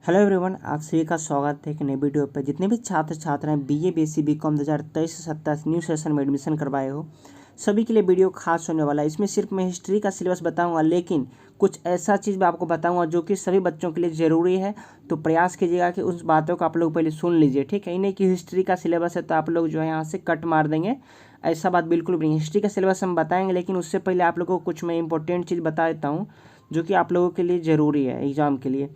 Hello everyone, आप सभी का स्वागत है एक नई वीडियो पर। जितने भी छात्र छात्राएं बीए बीएससी बीकॉम 2023 से 27 न्यू सेशन में एडमिशन करवाए हो, सभी के लिए वीडियो खास होने वाला है। इसमें सिर्फ मैं हिस्ट्री का सिलेबस बताऊंगा, लेकिन कुछ ऐसा चीज़ मैं आपको बताऊंगा जो कि सभी बच्चों के लिए ज़रूरी है। तो प्रयास कीजिएगा कि उस बातों को आप लोग पहले सुन लीजिए, ठीक है। नहीं कि हिस्ट्री का सिलेबस है तो आप लोग जो है यहाँ से कट मार देंगे, ऐसा बात बिल्कुल भी नहीं। हिस्ट्री का सिलेबस हम बताएंगे, लेकिन उससे पहले आप लोगों को कुछ मैं इंपॉर्टेंट चीज़ बता देता हूँ जो कि आप लोगों के लिए ज़रूरी है एग्ज़ाम के लिए।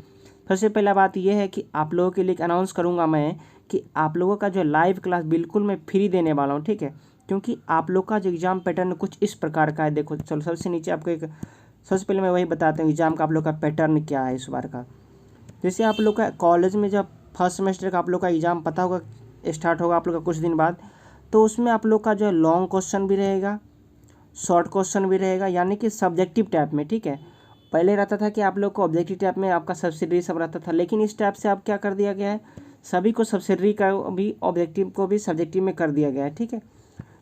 सबसे पहला बात यह है कि आप लोगों के लिए अनाउंस करूंगा मैं कि आप लोगों का जो लाइव क्लास बिल्कुल मैं फ्री देने वाला हूं, ठीक है। क्योंकि आप लोग का जो एग्ज़ाम पैटर्न कुछ इस प्रकार का है। देखो चलो सबसे नीचे आपको एक सबसे पहले मैं वही बताता हूँ एग्ज़ाम का आप लोग का पैटर्न क्या है इस बार का। जैसे आप लोग का कॉलेज में जब फर्स्ट सेमेस्टर का आप लोग का एग्ज़ाम पता होगा स्टार्ट होगा आप लोग का कुछ दिन बाद, तो उसमें आप लोग का जो है लॉन्ग क्वेश्चन भी रहेगा, शॉर्ट क्वेश्चन भी रहेगा, यानी कि सब्जेक्टिव टाइप में, ठीक है। पहले रहता था कि आप लोग को ऑब्जेक्टिव टाइप में आपका सब्सिडरी सब रहता था, लेकिन इस टाइप से अब क्या कर दिया गया है, सभी को सब्सिडरी का भी ऑब्जेक्टिव को भी सब्जेक्टिव में कर दिया गया है, ठीक है।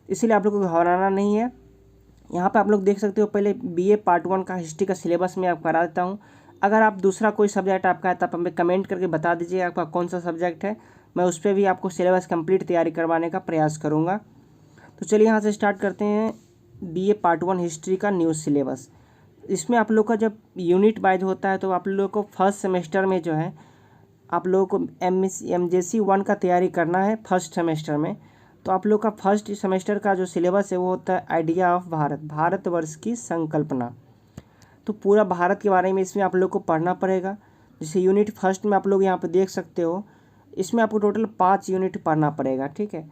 इसीलिए आप लोग को घबराना नहीं है। यहाँ पे आप लोग देख सकते हो, पहले बीए पार्ट 1 का हिस्ट्री का सिलेबस मैं आप करा देता हूँ। अगर आप दूसरा कोई सब्जेक्ट आपका है तो आप हमें कमेंट करके बता दीजिए आपका कौन सा सब्जेक्ट है, मैं उस पर भी आपको सिलेबस कंप्लीट तैयारी करवाने का प्रयास करूँगा। तो चलिए यहाँ से स्टार्ट करते हैं बीए पार्ट 1 हिस्ट्री का न्यू सिलेबस। इसमें आप लोग का जब यूनिट वाइज होता है तो आप लोग को फर्स्ट सेमेस्टर में जो है आप लोगों को MJC 1 का तैयारी करना है फर्स्ट सेमेस्टर में। तो आप लोग का फर्स्ट सेमेस्टर का जो सिलेबस है वो होता है आइडिया ऑफ भारत, भारतवर्ष की संकल्पना। तो पूरा भारत के बारे में इसमें आप लोग को पढ़ना पड़ेगा। जैसे यूनिट फर्स्ट में आप लोग यहाँ पर देख सकते हो, इसमें आपको टोटल 5 यूनिट पढ़ना पड़ेगा, ठीक है।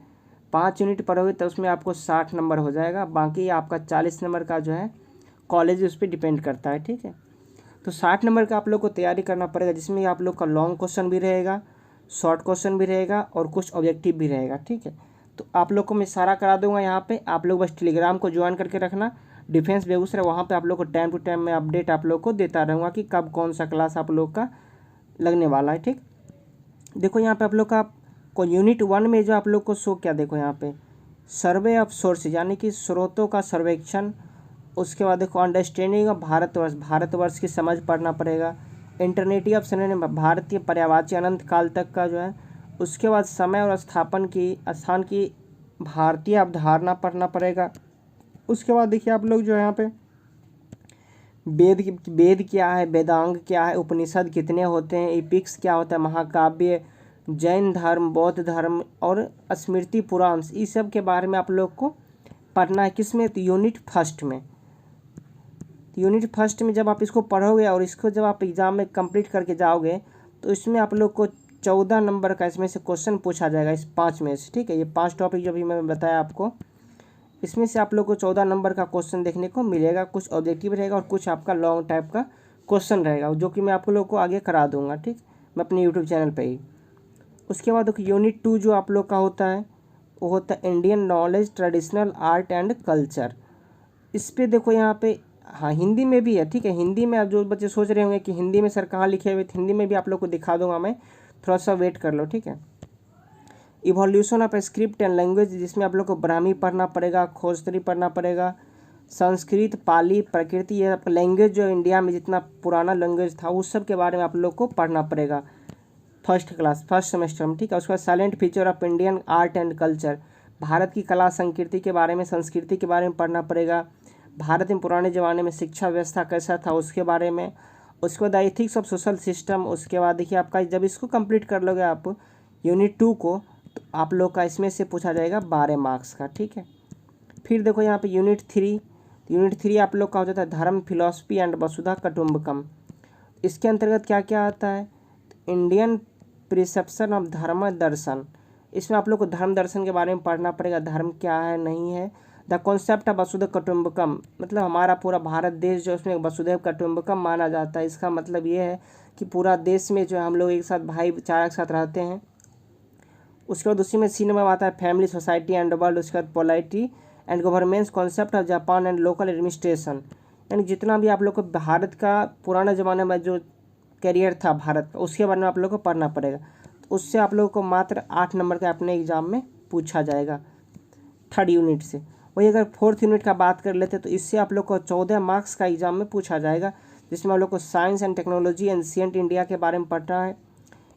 5 यूनिट पढ़ोगे तो उसमें आपको 60 नंबर हो जाएगा, बाकी आपका 40 नंबर का जो है कॉलेज उस पर डिपेंड करता है, ठीक है। तो 60 नंबर का आप लोग को तैयारी करना पड़ेगा, जिसमें आप लोग का लॉन्ग क्वेश्चन भी रहेगा, शॉर्ट क्वेश्चन भी रहेगा और कुछ ऑब्जेक्टिव भी रहेगा, ठीक है। तो आप लोग को मैं सारा करा दूंगा यहाँ पे। आप लोग बस टेलीग्राम को ज्वाइन करके रखना, डिफेंस बेगूसराय, वहाँ पे आप लोग को टाइम टू टाइम मैं अपडेट आप लोग को देता रहूँगा कि कब कौन सा क्लास आप लोग का लगने वाला है, ठीक। देखो यहाँ पे आप लोग का को यूनिट 1 में जो आप लोग को शो क्या, देखो यहाँ पे सर्वे ऑफ सोर्सेज यानी कि स्रोतों का सर्वेक्षण। उसके बाद देखो अंडरस्टैंडिंग ऑफ भारतवर्ष, भारतवर्ष की समझ पढ़ना पड़ेगा। इंटरनेटिव ऑफ समय, भारतीय पर्यायवाची अनंत काल तक का जो है। उसके बाद समय और स्थान की भारतीय अवधारणा पढ़ना पड़ेगा। उसके बाद देखिए आप लोग जो है यहाँ पे वेद क्या है, वेदांग क्या है, उपनिषद कितने होते हैं, एपिक्स क्या होता है, महाकाव्य, जैन धर्म, बौद्ध धर्म और स्मृति पुराण, इस सब के बारे में आप लोग को पढ़ना है। किसमें, तो यूनिट फर्स्ट में। यूनिट फर्स्ट में जब आप इसको पढ़ोगे और इसको जब आप एग्ज़ाम में कंप्लीट करके जाओगे तो इसमें आप लोग को 14 नंबर का इसमें से क्वेश्चन पूछा जाएगा, इस 5 में से, ठीक है। ये 5 टॉपिक जो भी मैं बताया आपको, इसमें से आप लोग को 14 नंबर का क्वेश्चन देखने को मिलेगा। कुछ ऑब्जेक्टिव रहेगा और कुछ आपका लॉन्ग टाइप का क्वेश्चन रहेगा, जो कि मैं आप लोग को आगे करा दूंगा, ठीक, मैं अपने यूट्यूब चैनल पर ही। उसके बाद देखो यूनिट 2 जो आप लोग का होता है वो होता है Indian knowledge, traditional art and culture. इस पर देखो यहाँ पे हाँ हिंदी में भी है, ठीक है। हिंदी में आप जो बच्चे सोच रहे होंगे कि हिंदी में सर कहाँ लिखे हुए, हिंदी में भी आप लोग को दिखा दूंगा मैं, थोड़ा सा वेट कर लो, ठीक है। Evolution of script and language, जिसमें आप लोग को ब्राह्मी पढ़ना पड़ेगा, खोजतरी पढ़ना पड़ेगा, संस्कृत, पाली, प्रकृति, ये लैंग्वेज जो इंडिया में जितना पुराना लैंग्वेज था उस सब के बारे में आप लोग को पढ़ना पड़ेगा फर्स्ट सेमेस्टर में, ठीक है। उसके बाद silent feature of Indian art and culture, Bharat की कला संस्कृति के बारे में, संस्कृति के बारे में पढ़ना पड़ेगा। भारत में पुराने ज़माने में शिक्षा व्यवस्था कैसा था उसके बारे में। उसके बाद एथिक्स ऑफ सोशल सिस्टम। उसके बाद देखिए आपका जब इसको कंप्लीट कर लोगे आप यूनिट 2 को, तो आप लोग का इसमें से पूछा जाएगा 12 मार्क्स का, ठीक है। फिर देखो यहाँ पे यूनिट 3 आप लोग का हो जाता है धर्म, फिलॉसफी एंड वसुधा कुटुम्बकम। इसके अंतर्गत क्या क्या आता है, इंडियन प्रिसेप्शन ऑफ धर्म दर्शन। इसमें आप लोग को धर्म दर्शन के बारे में पढ़ना पड़ेगा, धर्म क्या है नहीं है। द कॉन्सेप्ट ऑफ वसुधैव कुटुम्बकम, मतलब हमारा पूरा भारत देश जो उसमें वसुधैव कुटुम्बकम माना जाता है। इसका मतलब ये है कि पूरा देश में जो है हम लोग एक साथ भाईचारा के साथ रहते हैं। उसके बाद उसी में सी नंबर आता है फैमिली, सोसाइटी एंड वर्ल्ड। उसके बाद polity and governance, concept of Japan and local administration. यानी जितना भी आप लोग को भारत का पुराना ज़माने में जो करियर था भारत का उसके बारे में आप लोग को पढ़ना पड़ेगा। तो उससे आप लोगों को मात्र 8 नंबर का अपने एग्ज़ाम में पूछा जाएगा थर्ड यूनिट से। वही अगर फोर्थ यूनिट का बात कर लेते तो इससे आप लोग को 14 मार्क्स का एग्ज़ाम में पूछा जाएगा, जिसमें आप लोग को science and technology, ancient India के बारे में पढ़ना है।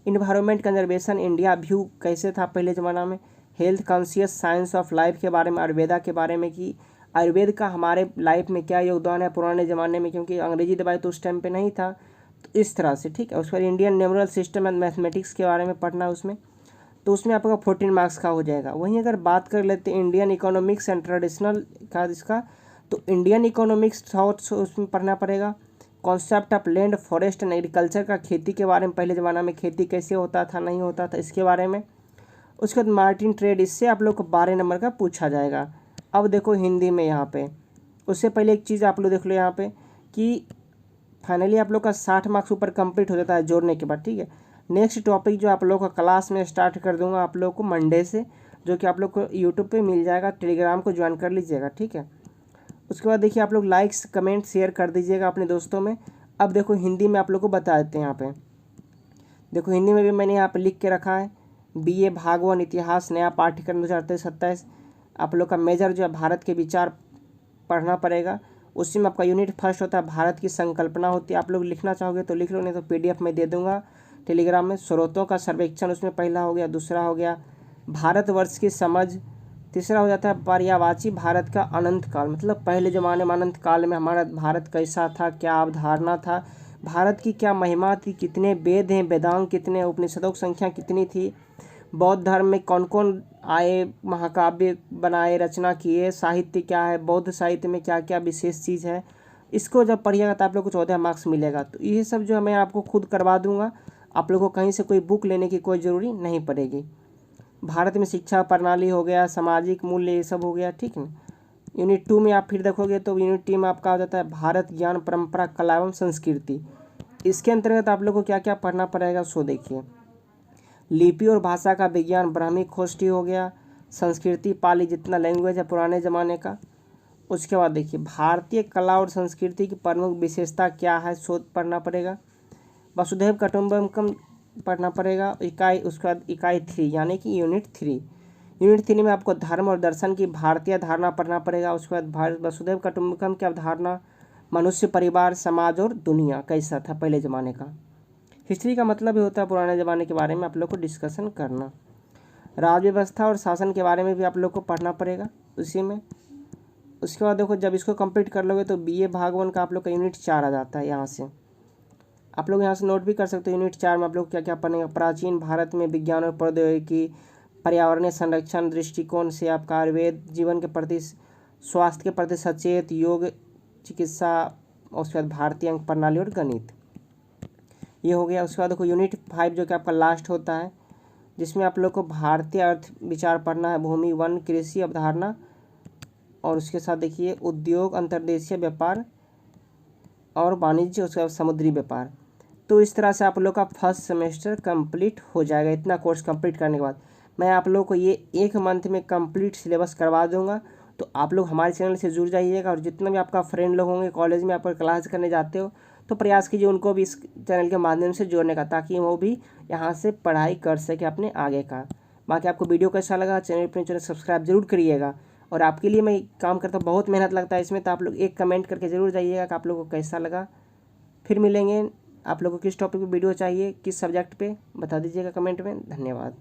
इन्वायरमेंट कंजर्वेशन इंडिया व्यू कैसे था पहले ज़माना में, health conscious science of life के बारे में, आयुर्वेदा के बारे में कि आयुर्वेद का हमारे लाइफ में क्या योगदान है पुराने ज़माने में, क्योंकि अंग्रेजी दवाई तो उस टाइम पे नहीं था। तो इस तरह से ठीक है। उस पर Indian numeral system and mathematics के बारे में पढ़ना उसमें, तो उसमें आपका 14 मार्क्स का हो जाएगा। वहीं अगर बात कर लेते हैं इंडियन इकोनॉमिक्स एंड ट्रेडिशनल का इसका, तो इंडियन इकोनॉमिक्स थॉट्स उसमें पढ़ना पड़ेगा। Concept of land forest and agriculture का, खेती के बारे में, पहले ज़माना में खेती कैसे होता था नहीं होता था इसके बारे में। उसके बाद मार्टिन ट्रेड, इससे आप लोग को 12 नंबर का पूछा जाएगा। अब देखो हिंदी में यहाँ पे, उससे पहले एक चीज़ आप लोग देख लो यहाँ पे कि फाइनली आप लोग का 60 मार्क्स ऊपर कंप्लीट हो जाता है जोड़ने के बाद, ठीक है। नेक्स्ट टॉपिक जो आप लोग का क्लास में स्टार्ट कर दूंगा आप लोग को मंडे से, जो कि आप लोग को यूट्यूब पे मिल जाएगा, टेलीग्राम को ज्वाइन कर लीजिएगा, ठीक है। उसके बाद देखिए आप लोग लाइक्स कमेंट शेयर कर दीजिएगा अपने दोस्तों में। अब देखो हिंदी में आप लोग को बता देते हैं यहाँ पे, देखो हिंदी में भी मैंने यहाँ पे लिख के रखा है, BA भागवन इतिहास नया पाठ्यक्रम 2023-27। आप लोग का मेजर जो है भारत के विचार पढ़ना पड़ेगा। उसी में आपका यूनिट फर्स्ट होता है भारत की संकल्पना होती है। आप लोग लिखना चाहोगे तो लिख लो, नहीं तो PDF में दे दूंगा टेलीग्राम में। स्रोतों का सर्वेक्षण उसमें पहला हो गया। दूसरा हो गया भारतवर्ष की समझ। तीसरा हो जाता है पर्यायवाची भारत का अनंत काल, मतलब पहले ज़माने में अनंत काल में हमारा भारत कैसा था, क्या अवधारणा था, भारत की क्या महिमा थी, कितने वेद हैं, वेदांग कितने, उपनिषदों की संख्या कितनी थी, बौद्ध धर्म में कौन कौन आए, महाकाव्य बनाए, रचना किए, साहित्य क्या है, बौद्ध साहित्य में क्या क्या विशेष चीज़ है। इसको जब पढ़िएगा तो आप लोग को 14 मार्क्स मिलेगा। तो ये सब जो है मैं आपको खुद करवा दूंगा, आप लोगों को कहीं से कोई बुक लेने की कोई ज़रूरी नहीं पड़ेगी। भारत में शिक्षा प्रणाली हो गया, सामाजिक मूल्य ये सब हो गया, ठीक है। यूनिट 2 में आप फिर देखोगे तो यूनिट 2 में आपका हो जाता है भारत ज्ञान परंपरा कला एवं संस्कृति। इसके अंतर्गत आप लोग को क्या क्या पढ़ना पड़ेगा सो देखिए, लिपि और भाषा का विज्ञान ब्राह्मी खोष्ठी हो गया, संस्कृति पाली जितना लैंग्वेज है पुराने ज़माने का। उसके बाद देखिए भारतीय कला और संस्कृति की प्रमुख विशेषता क्या है शोध पढ़ना पड़ेगा। वसुधैव कुटुंबकम पढ़ना पड़ेगा इकाई, उसके बाद इकाई 3 यानी कि यूनिट 3। यूनिट 3 में आपको धर्म और दर्शन की भारतीय धारणा पढ़ना पड़ेगा। उसके बाद वसुधैव कुटुंबकम की अवधारणा, मनुष्य परिवार समाज और दुनिया कैसा था पहले ज़माने का। हिस्ट्री का मतलब ही होता है पुराने ज़माने के बारे में आप लोग को डिस्कशन करना। राज्य व्यवस्था और शासन के बारे में भी आप लोग को पढ़ना पड़ेगा उसी में। उसके बाद देखो जब इसको कंप्लीट कर लोगे तो BA भागवन का आप लोग का यूनिट 4 आ जाता है। यहाँ से आप लोग यहाँ से नोट भी कर सकते हो। यूनिट 4 में आप लोग क्या क्या पढ़ेंगे, प्राचीन भारत में विज्ञान और प्रौद्योगिकी, पर्यावरणीय संरक्षण दृष्टिकोण से आपका आयुर्वेद, जीवन के प्रति स्वास्थ्य के प्रति सचेत, योग चिकित्सा, और उसके बाद भारतीय अंक प्रणाली और गणित, ये हो गया। उसके बाद देखो यूनिट 5 जो कि आपका लास्ट होता है, जिसमें आप लोग को भारतीय अर्थ विचार पढ़ना है, भूमि वन कृषि अवधारणा, और उसके साथ देखिए उद्योग अंतर्देशीय व्यापार और वाणिज्य, उसके बाद समुद्री व्यापार। तो इस तरह से आप लोग का फर्स्ट सेमेस्टर कंप्लीट हो जाएगा। इतना कोर्स कंप्लीट करने के बाद मैं आप लोग को ये 1 मंथ में कंप्लीट सिलेबस करवा दूंगा। तो आप लोग हमारे चैनल से जुड़ जाइएगा, और जितना भी आपका फ्रेंड लोग होंगे कॉलेज में आप क्लास करने जाते हो तो प्रयास कीजिए उनको भी इस चैनल के माध्यम से जोड़ने का, ताकि वो भी यहाँ से पढ़ाई कर सके अपने आगे का। बाकी आपको वीडियो कैसा लगा, चैनल सब्सक्राइब जरूर करिएगा। और आपके लिए मैं काम करता हूँ, बहुत मेहनत लगता है इसमें, तो आप लोग एक कमेंट करके ज़रूर जाइएगा कि आप लोगों को कैसा लगा। फिर मिलेंगे, आप लोगों को किस टॉपिक पे वीडियो चाहिए, किस सब्जेक्ट पे बता दीजिएगा कमेंट में। धन्यवाद।